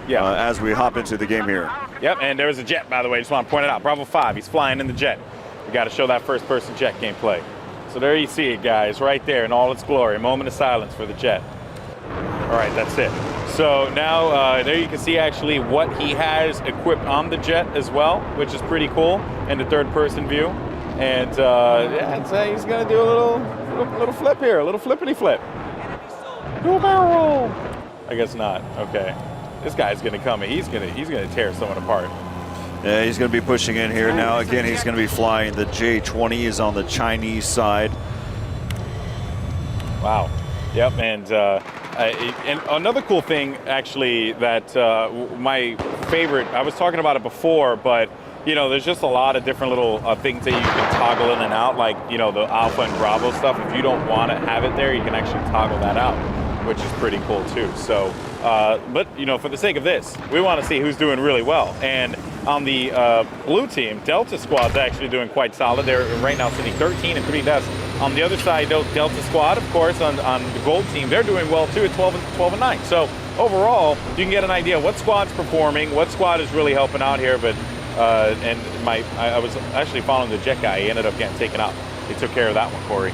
as we hop into the game here. Yep, and there's a jet, by the way. Just want to point it out. Bravo 5, he's flying in the jet. We got to show that first-person jet gameplay. So there you see it, guys, right there in all its glory. A moment of silence for the jet. All right, that's it. So now there you can see actually what he has equipped on the jet as well, which is pretty cool in the third-person view. And he's going to do a little flip here, a little flippity flip. Dual barrel roll. I guess not. Okay. This guy's going to come and he's going to tear someone apart. Yeah, he's going to be pushing in here now. Again, he's going to be flying the J-20 is on the Chinese side. Wow. Yep, and another cool thing actually that my favorite, I was talking about it before, but you know, there's just a lot of different little things that you can toggle in and out, like, you know, the Alpha and Bravo stuff. If you don't want to have it there, you can actually toggle that out, which is pretty cool too. So, but you know, for the sake of this, we want to see who's doing really well. And on the blue team, Delta Squad's actually doing quite solid. They're right now sitting 13 and 3 deaths. On the other side, Delta Squad, of course, on the gold team, they're doing well too at 12 and 9. So overall, you can get an idea what squad's performing, what squad is really helping out here. But I was actually following the jet guy. He ended up getting taken out. He took care of that one, Corey.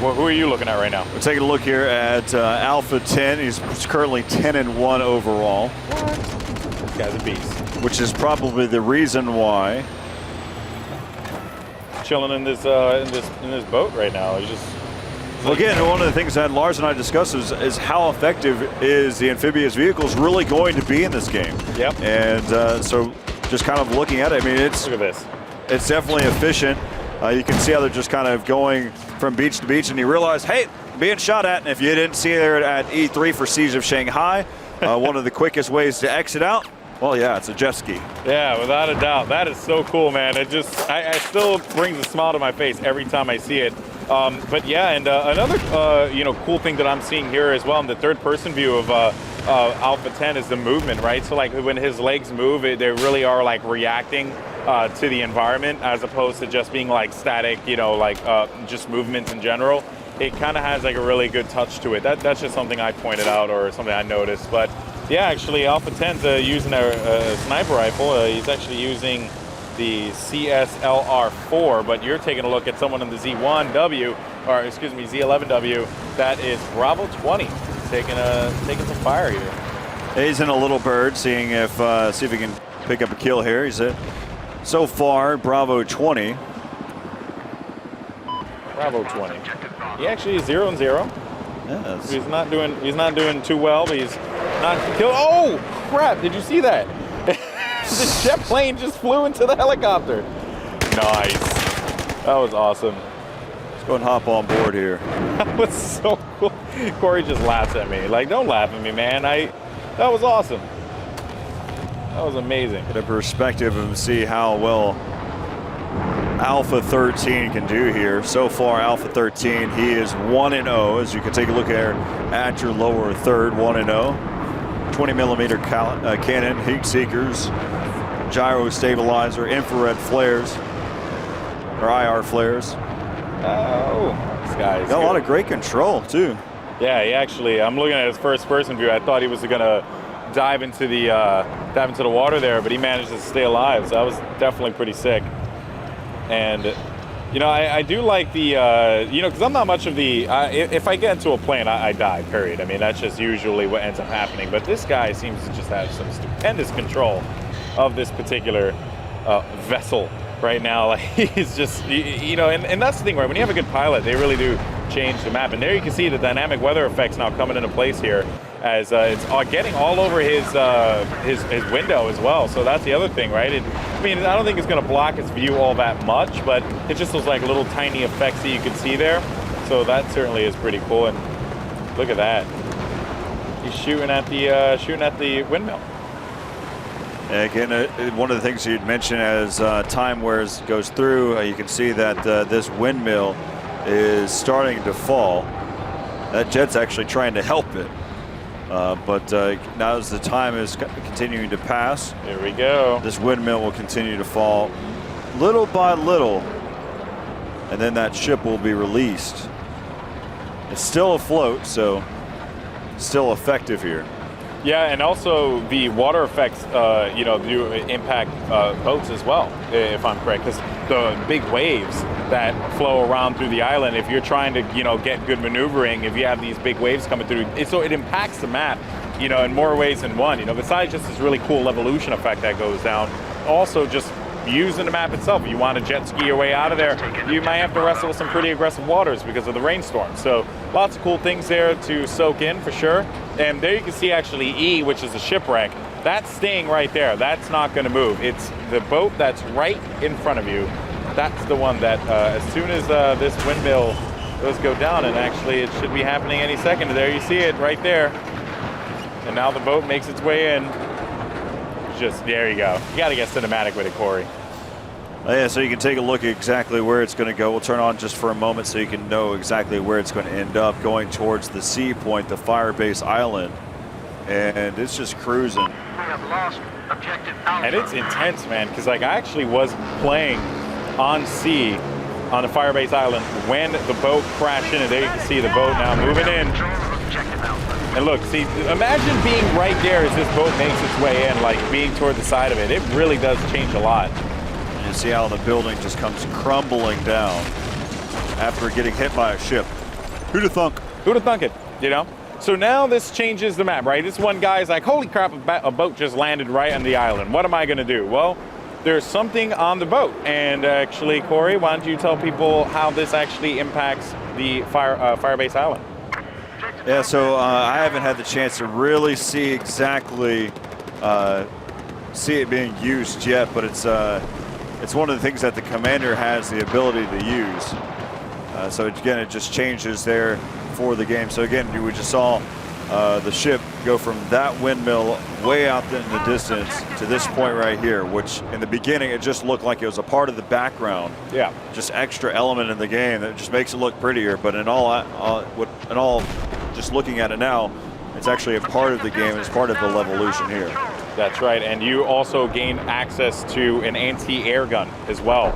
Well, who are you looking at right now? We're taking a look here at Alpha 10. He's currently 10 and 1 overall. What? This guy's a beast. Which is probably the reason why. Chilling in this boat right now. He's just. Well, again, one of the things that Lars and I discussed is how effective is the amphibious vehicles really going to be in this game. Yep. And so just kind of looking at it, I mean, look at this. It's definitely efficient. You can see how they're just kind of going from beach to beach, and you realize, hey, being shot at. And if you didn't see there at E3 for Siege of Shanghai, one of the quickest ways to exit out, well, yeah, it's a jet ski. Yeah, without a doubt. That is so cool, man. It just, I still brings a smile to my face every time I see it. But yeah, and another cool thing that I'm seeing here as well in the third-person view of Alpha 10 is the movement, right? So like when his legs move, they really are like reacting to the environment as opposed to just being like static, you know, like just movements in general. It kind of has like a really good touch to it. That's just something I pointed out or something I noticed. But yeah, actually Alpha 10's using a sniper rifle. He's actually using the CSLR-4, but you're taking a look at someone in the Z1W, or excuse me, Z11W. That is Bravo 20, taking some fire here. He's in a little bird, seeing if see if he can pick up a kill here. He's so far Bravo 20. Bravo 20. He actually is 0 and 0. Yeah, he's not doing too well, but he's not killed. Oh crap! Did you see that? The jet plane just flew into the helicopter. Nice. That was awesome. Let's go and hop on board here. That was so cool. Corey just laughs at me. Like, don't laugh at me, man. That was awesome. That was amazing. Get a perspective and see how well Alpha 13 can do here. So far, Alpha 13, he is 1-0. As you can take a look at your lower third, 1-0. 20mm cannon, heat seekers, gyro stabilizer, infrared flares, or IR flares. Oh, this guy's got a lot of great control too. Yeah, he actually. I'm looking at his first-person view. I thought he was gonna dive into the water there, but he managed to stay alive. So that was definitely pretty sick. And you know, I do like the, because I'm not much of the, if I get into a plane, I die, period. I mean, that's just usually what ends up happening. But this guy seems to just have some stupendous control of this particular vessel right now. Like, he's just, and that's the thing, right? When you have a good pilot, they really do change the map. And there you can see the dynamic weather effects now coming into place here as it's getting all over his window as well. So that's the other thing, right? I mean, I don't think it's going to block his view all that much, but it's just those like little tiny effects that you can see there. So that certainly is pretty cool. And look at that. He's shooting at the windmill. And again, one of the things you'd mentioned as time goes through, you can see that this windmill is starting to fall. That jet's actually trying to help it. But now as the time is continuing to pass, here we go. This windmill will continue to fall little by little, and then that ship will be released. It's still afloat, so still effective here. Yeah, and also the water effects, do impact boats as well, if I'm correct, because the big waves that flow around through the island, if you're trying to, get good maneuvering, if you have these big waves coming through, so it impacts the map, in more ways than one, besides just this really cool evolution effect that goes down, also just using the map itself. If you want to jet ski your way out of there, you might have to wrestle with some pretty aggressive waters because of the rainstorm. So lots of cool things there to soak in for sure. And there you can see actually E, which is the shipwreck. That's staying right there. That's not going to move. It's the boat that's right in front of you. That's the one that as soon as this windmill does go down, and actually it should be happening any second. There you see it right there. And now the boat makes its way in. Just there you go. You got to get cinematic with it, Corey. Yeah, so you can take a look at exactly where it's going to go. We'll turn on just for a moment so you can know exactly where it's going to end up, going towards the sea point, the Firebase Island. And it's just cruising. We have lost objective Alpha. And it's intense, man, because I actually was playing on sea on the Firebase Island when the boat crashed in, and there you can see the boat now moving in. And look, see, imagine being right there as this boat makes its way in, like being toward the side of it. It really does change a lot. And you see how the building just comes crumbling down after getting hit by a ship. Who'd have thunk? Who'd have thunk it, So now this changes the map, right? This one guy's like, holy crap, a boat just landed right on the island. What am I going to do? Well, there's something on the boat. And actually, Corey, why don't you tell people how this actually impacts the Firebase Island? Yeah, so I haven't had the chance to really see exactly see it being used yet, but it's one of the things that the commander has the ability to use. So again, it just changes there for the game. So again, we just saw the ship go from that windmill way out in the distance to this point right here, which in the beginning it just looked like it was a part of the background. Yeah. Just extra element in the game that just makes it look prettier. But in all, just looking at it now, it's actually a part of the game. It's part of the Levolution here. That's right, and you also gain access to an anti-air gun as well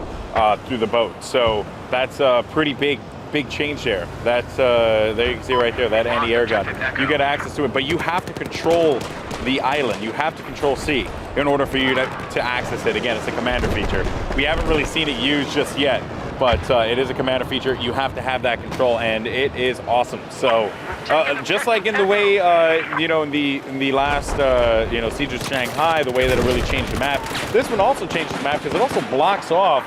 through the boat. So that's a pretty big change there. That's there you can see right there, that anti-air gun. You get access to it, but you have to control the island. You have to control C in order for you to access it. Again, it's a commander feature. We haven't really seen it used just yet, but it is a commander feature. You have to have that control, and it is awesome. So just like in the way, in the last, Siege of Shanghai, the way that it really changed the map, this one also changes the map because it also blocks off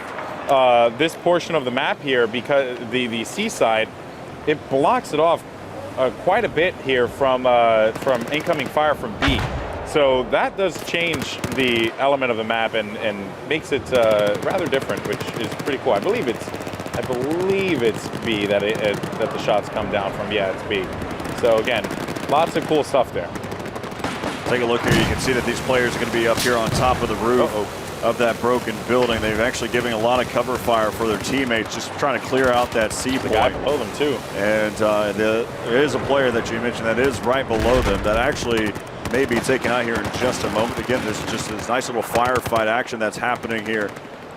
this portion of the map here, because the seaside, it blocks it off quite a bit here from incoming fire from B. So that does change the element of the map and makes it rather different, which is pretty cool. I believe it's B that that the shots come down from. Yeah, it's B. So again, lots of cool stuff there. Take a look here. You can see that these players are going to be up here on top of the roof of that broken building. They've actually giving a lot of cover fire for their teammates, just trying to clear out that sea point. The guy below them too. And there is a player that you mentioned that is right below them that actually may be taken out here in just a moment. Again, there's just this nice little firefight action that's happening here.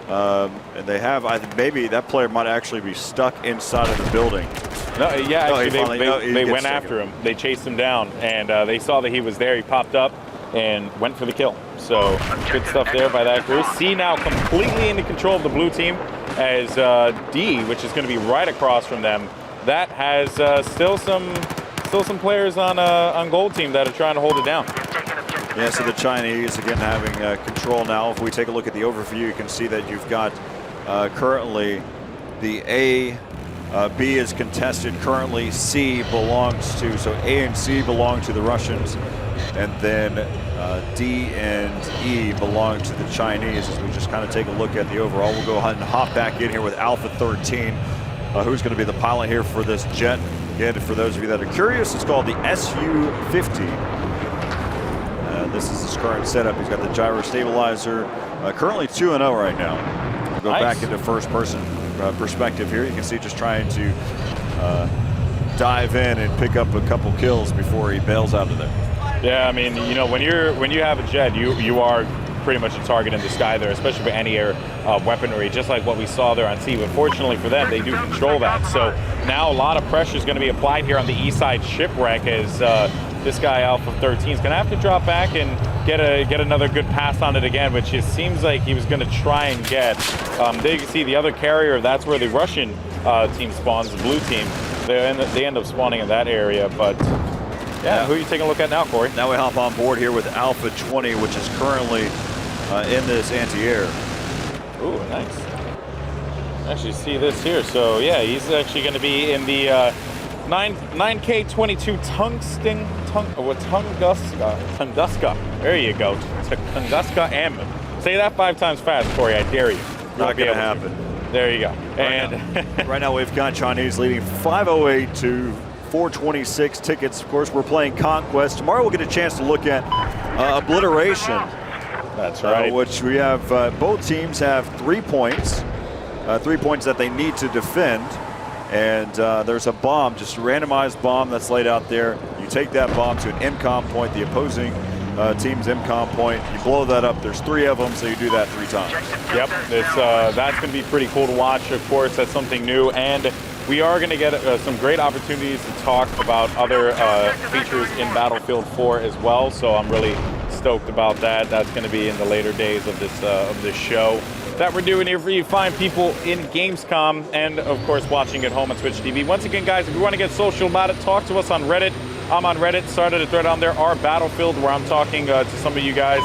And they have, maybe that player might actually be stuck inside of the building. No, yeah, actually, they went after him. They chased him down, and they saw that he was there. He popped up and went for the kill. So good stuff there by that crew. C now completely into control of the blue team, as D, which is going to be right across from them, that has still some players on gold team that are trying to hold it down. Yeah, so the Chinese again having control now. If we take a look at the overview, you can see that you've got currently the A, B is contested currently. C belongs to, so A and C belong to the Russians, and then D and E belong to the Chinese. As we just kind of take a look at the overall, we'll go ahead and hop back in here with Alpha 13. Who's going to be the pilot here for this jet? Again, for those of you that are curious, it's called the SU-50. This is his current setup. He's got the gyro stabilizer. Currently 2-0 right now. We'll go back into first-person perspective here. You can see just trying to dive in and pick up a couple kills before he bails out of there. Yeah, I mean, when you have a jet, you are pretty much a target in the sky there, especially for anti-air weaponry, just like what we saw there on sea. But fortunately for them, they do control that. So now a lot of pressure is going to be applied here on the east side shipwreck as this guy Alpha 13 is going to have to drop back and get another good pass on it again, which it seems like he was going to try and get. There you can see the other carrier. That's where the Russian team spawns, the blue team. They end up spawning in that area, but yeah, who are you taking a look at now, Corey? Now we hop on board here with Alpha 20, which is currently in this anti-air. Ooh, nice. Actually see this here. So yeah, he's actually going to be in the 9K22 Tunguska. There you go. Tunguska M. Say that 5 times fast, Corey. I dare you. Not going to happen. There you go. Right now we've got Chinese leading 508 to 426 tickets. Of course, we're playing Conquest. Tomorrow we'll get a chance to look at Obliteration. That's right. Which we have, both teams have 3 points. 3 points that they need to defend. And there's a bomb, just a randomized bomb that's laid out there. You take that bomb to an MCOM point, the opposing team's MCOM point. You blow that up. There's 3 of them, so you do that 3 times. Yep, that's going to be pretty cool to watch. Of course, that's something new. And we are going to get some great opportunities to talk about other features in Battlefield 4 as well. So I'm really stoked about that. That's going to be in the later days of this show that we're doing here for you fine people in Gamescom, and of course watching at home on Twitch TV. Once again, guys, if you want to get social about it, talk to us on Reddit. I'm on Reddit, started a thread on there, our Battlefield, where I'm talking to some of you guys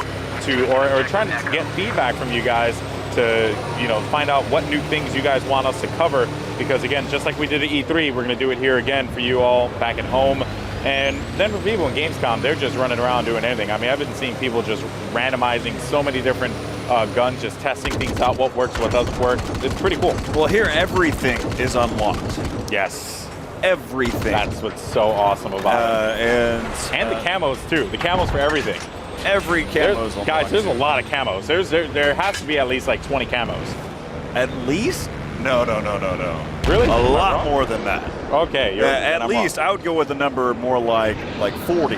or trying to get feedback from you guys to, find out what new things you guys want us to cover. Because again, just like we did at E3, we're going to do it here again for you all back at home. And then for people in Gamescom, they're just running around doing anything. I mean, I've been seeing people just randomizing so many different guns, just testing things out, what works, what doesn't work. It's pretty cool. Well, here everything is unlocked. Yes. Everything. That's what's so awesome about it. And the camos, too. The camos for everything. Every camo's unlocked. Guys, there's a lot of camos. There has to be at least like 20 camos. At least? No. Really? A lot more than that. Okay. At least I would go with a number more like 40.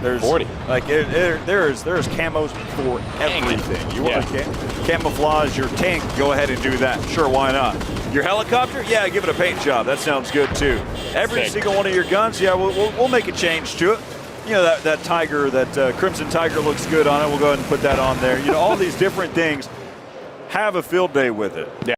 There's 40. Like there's camos for everything. You want to camouflage your tank? Go ahead and do that. Sure, why not? Your helicopter? Yeah, give it a paint job. That sounds good too. Every single one of your guns, yeah, we'll make a change to it. That Tiger, that Crimson Tiger looks good on it. We'll go ahead and put that on there. All these different things. Have a field day with it. Yeah.